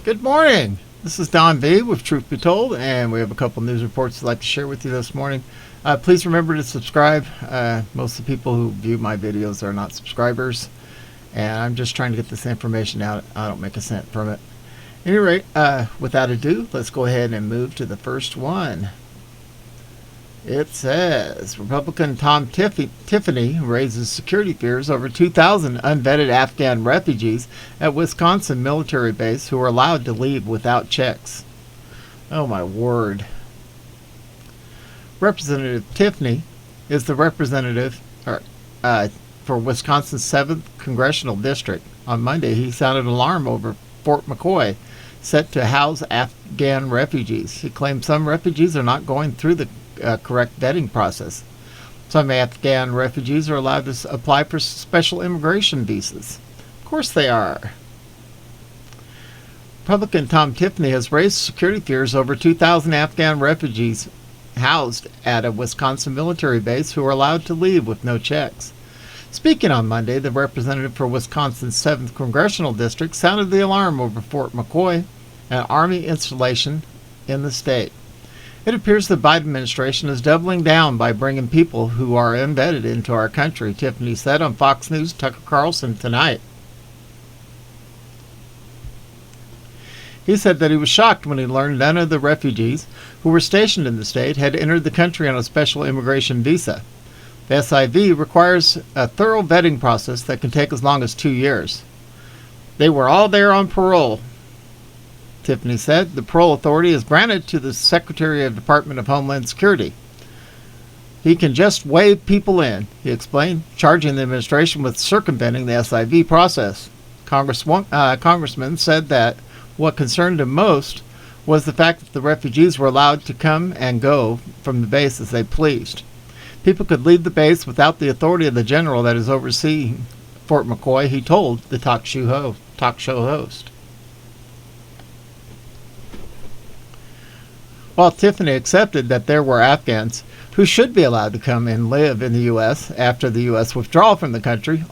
Good morning. This is Don V with Truth Be Told, and we have a couple news reports I'd like to share with you this morning. Please remember to subscribe. Most of the people who view my videos are not subscribers, and I'm just trying to get this information out. I don't make a cent from it. At any rate, without ado, let's go ahead and move to the first one. It says, Republican Tom Tiffany raises security fears over 2,000 unvetted Afghan refugees at Wisconsin military base who are allowed to leave without checks. Oh my word. Representative Tiffany is the representative for Wisconsin's 7th congressional district. On Monday, he sounded alarm over Fort McCoy, set to house Afghan refugees. He claimed some refugees are not going through the correct vetting process. Some Afghan refugees are allowed to apply for special immigration visas. Of course they are. Republican Tom Tiffany has raised security fears over 2,000 Afghan refugees housed at a Wisconsin military base who are allowed to leave with no checks. Speaking on Monday, the representative for Wisconsin's 7th congressional district sounded the alarm over Fort McCoy, an Army installation in the state. It appears the Biden administration is doubling down by bringing people who are unvetted into our country, Tiffany said on Fox News' Tucker Carlson tonight. He said that he was shocked when he learned none of the refugees who were stationed in the state had entered the country on a special immigration visa. The SIV requires a thorough vetting process that can take as long as 2 years. They were all there on parole, Tiffany said. The parole authority is granted to the Secretary of Department of Homeland Security. He can just wave people in, he explained, charging the administration with circumventing the SIV process. Congressman said that what concerned him most was the fact that the refugees were allowed to come and go from the base as they pleased. People could leave the base without the authority of the general that is overseeing Fort McCoy, he told the talk show host. While Tiffany accepted that there were Afghans who should be allowed to come and live in the U.S. after the U.S. withdrawal from the country,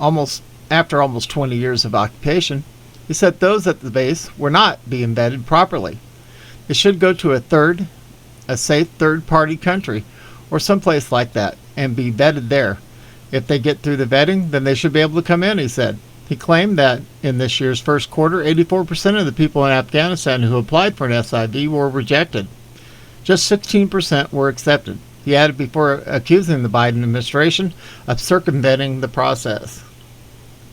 after almost 20 years of occupation, he said those at the base were not being vetted properly. They should go to a safe third-party country or someplace like that and be vetted there. If they get through the vetting, then they should be able to come in, he said. He claimed that in this year's first quarter, 84% of the people in Afghanistan who applied for an SIV were rejected. Just 16% were accepted. He added before accusing the Biden administration of circumventing the process.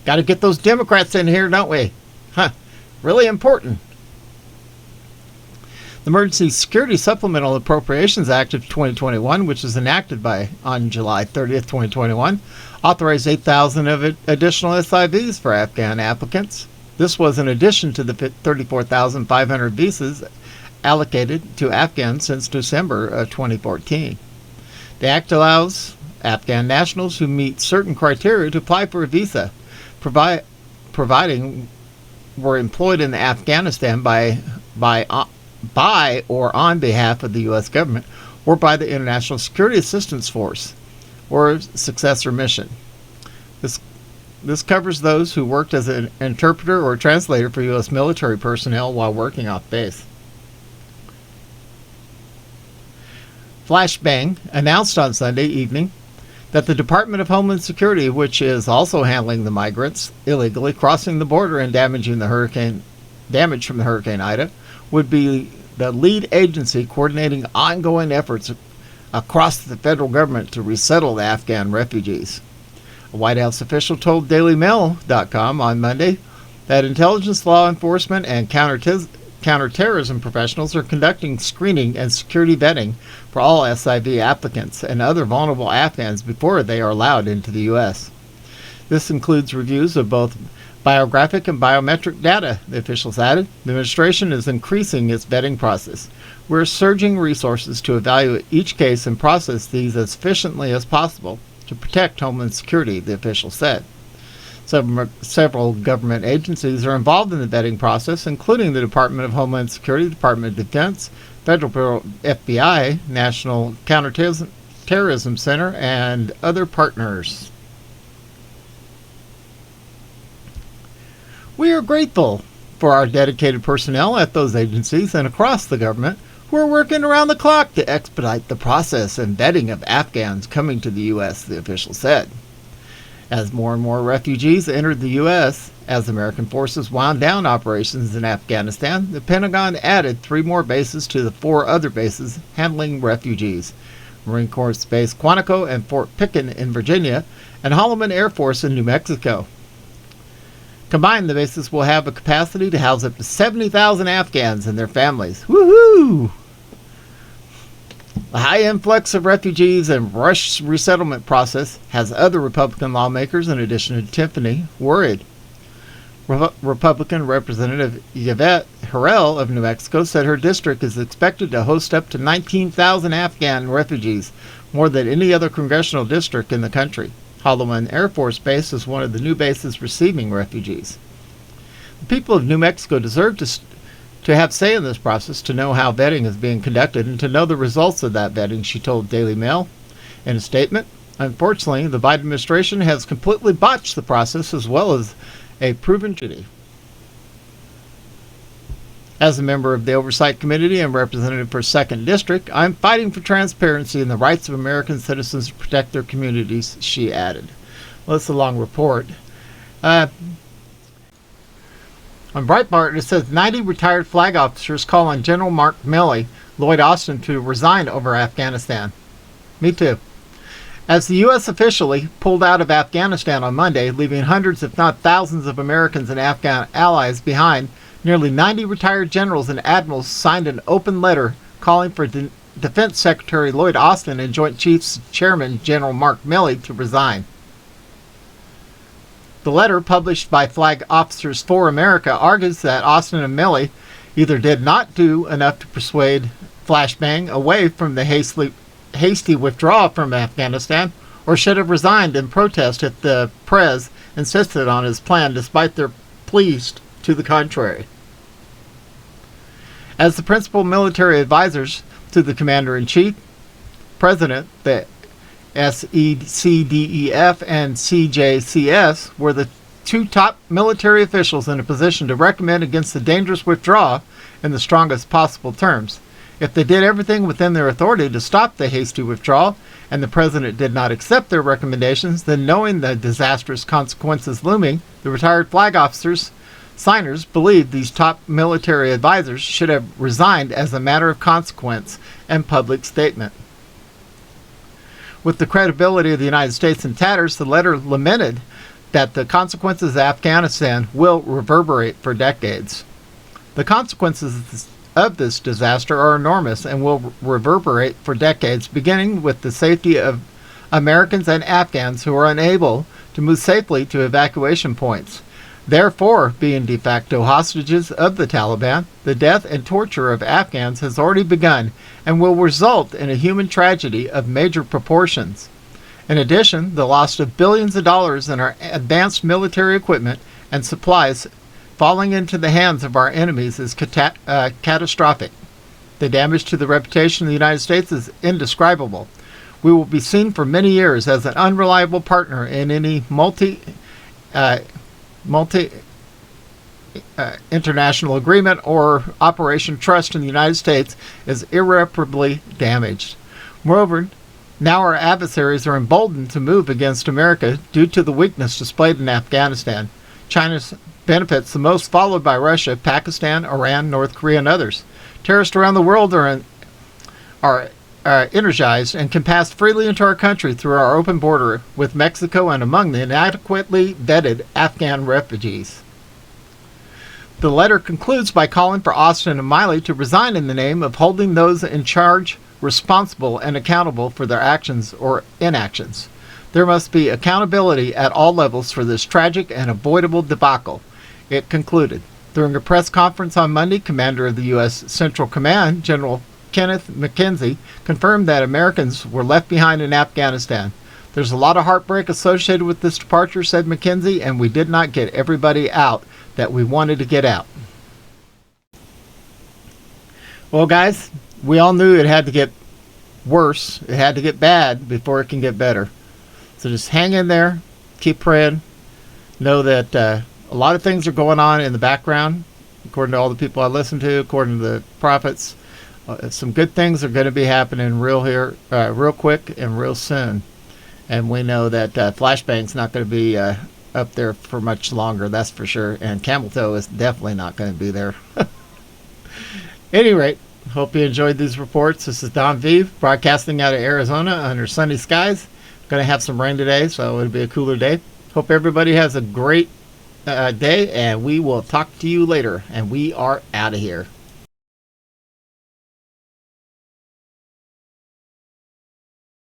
Got to get those Democrats in here, don't we? Really important. The Emergency Security Supplemental Appropriations Act of 2021, which was enacted on July 30th, 2021, authorized 8,000 of additional SIVs for Afghan applicants. This was in addition to the 34,500 visas allocated to Afghans since December of 2014. The act allows Afghan nationals who meet certain criteria to apply for a visa, providing were employed in Afghanistan by or on behalf of the U.S. government or by the International Security Assistance Force or successor mission. This covers those who worked as an interpreter or translator for U.S. military personnel while working off base. Flashbang announced on Sunday evening that the Department of Homeland Security, which is also handling the migrants illegally crossing the border and damage from the Hurricane Ida, would be the lead agency coordinating ongoing efforts across the federal government to resettle the Afghan refugees. A White House official told DailyMail.com on Monday that intelligence, law enforcement, and counterterrorism professionals are conducting screening and security vetting for all SIV applicants and other vulnerable Afghans before they are allowed into the U.S. This includes reviews of both biographic and biometric data, the officials added. The administration is increasing its vetting process. We're surging resources to evaluate each case and process these as efficiently as possible to protect Homeland Security, the official said. Several government agencies are involved in the vetting process, including the Department of Homeland Security, Department of Defense, Federal Bureau, FBI, National Counterterrorism Center, and other partners. We are grateful for our dedicated personnel at those agencies and across the government who are working around the clock to expedite the process and vetting of Afghans coming to the U.S., the official said. As more and more refugees entered the U.S., as American forces wound down operations in Afghanistan, the Pentagon added 3 more bases to the 4 other bases handling refugees: Marine Corps Base Quantico and Fort McCoy in Virginia, and Holloman Air Force in New Mexico. Combined, the bases will have a capacity to house up to 70,000 Afghans and their families. Woohoo! The high influx of refugees and rushed resettlement process has other Republican lawmakers, in addition to Tiffany, worried. Republican Representative Yvette Harrell of New Mexico said her district is expected to host up to 19,000 Afghan refugees, more than any other congressional district in the country. Holloman Air Force Base is one of the new bases receiving refugees. The people of New Mexico deserve to have say in this process, to know how vetting is being conducted, and to know the results of that vetting, she told Daily Mail in a statement. Unfortunately, the Biden administration has completely botched the process as well as a proven tragedy. As a member of the Oversight Committee and representative for 2nd District, I'm fighting for transparency and the rights of American citizens to protect their communities, she added. Well, it's a long report. On Breitbart, it says 90 retired flag officers call on General Mark Milley, Lloyd Austin, to resign over Afghanistan. Me too. As the U.S. officially pulled out of Afghanistan on Monday, leaving hundreds if not thousands of Americans and Afghan allies behind, nearly 90 retired generals and admirals signed an open letter calling for Defense Secretary Lloyd Austin and Joint Chiefs Chairman General Mark Milley to resign. The letter, published by Flag Officers for America, argues that Austin and Milley either did not do enough to persuade Flashbang away from the hasty withdrawal from Afghanistan, or should have resigned in protest if the Prez insisted on his plan despite their pleas to the contrary. As the principal military advisors to the Commander-in-Chief, President, the SECDEF and CJCS were the 2 top military officials in a position to recommend against the dangerous withdrawal in the strongest possible terms. If they did everything within their authority to stop the hasty withdrawal, and the President did not accept their recommendations, then knowing the disastrous consequences looming, the retired flag officers signers believed these top military advisors should have resigned as a matter of consequence and public statement. With the credibility of the United States in tatters, the letter lamented that the consequences of Afghanistan will reverberate for decades. The consequences of this disaster are enormous and will reverberate for decades, beginning with the safety of Americans and Afghans who are unable to move safely to evacuation points, therefore being de facto hostages of the Taliban. The death and torture of Afghans has already begun and will result in a human tragedy of major proportions. In addition, the loss of billions of dollars in our advanced military equipment and supplies falling into the hands of our enemies is catastrophic. The damage to the reputation of the United States is indescribable. We will be seen for many years as an unreliable partner in any international agreement or operation. Trust in the United States is irreparably damaged. Moreover, now our adversaries are emboldened to move against America due to the weakness displayed in Afghanistan. China benefits the most, followed by Russia, Pakistan, Iran, North Korea, and others. Terrorists around the world are energized and can pass freely into our country through our open border with Mexico and among the inadequately vetted Afghan refugees. The letter concludes by calling for Austin and Milley to resign in the name of holding those in charge responsible and accountable for their actions or inactions. There must be accountability at all levels for this tragic and avoidable debacle, it concluded. During a press conference on Monday, Commander of the U.S. Central Command, General Kenneth McKenzie, confirmed that Americans were left behind in Afghanistan. There's a lot of heartbreak associated with this departure, said McKenzie, and we did not get everybody out that we wanted to get out. Well, guys, we all knew it had to get worse. It had to get bad before it can get better. So just hang in there, keep praying. Know that a lot of things are going on in the background according to all the people I listen to, according to the prophets, some good things are going to be happening real quick and real soon. And we know that Flashbang's not going to be up there for much longer, that's for sure. And Camel Toe is definitely not going to be there. Any rate, hope you enjoyed these reports. This is Don V, broadcasting out of Arizona under sunny skies. Going to have some rain today, so it'll be a cooler day. Hope everybody has a great day, and we will talk to you later. And we are out of here.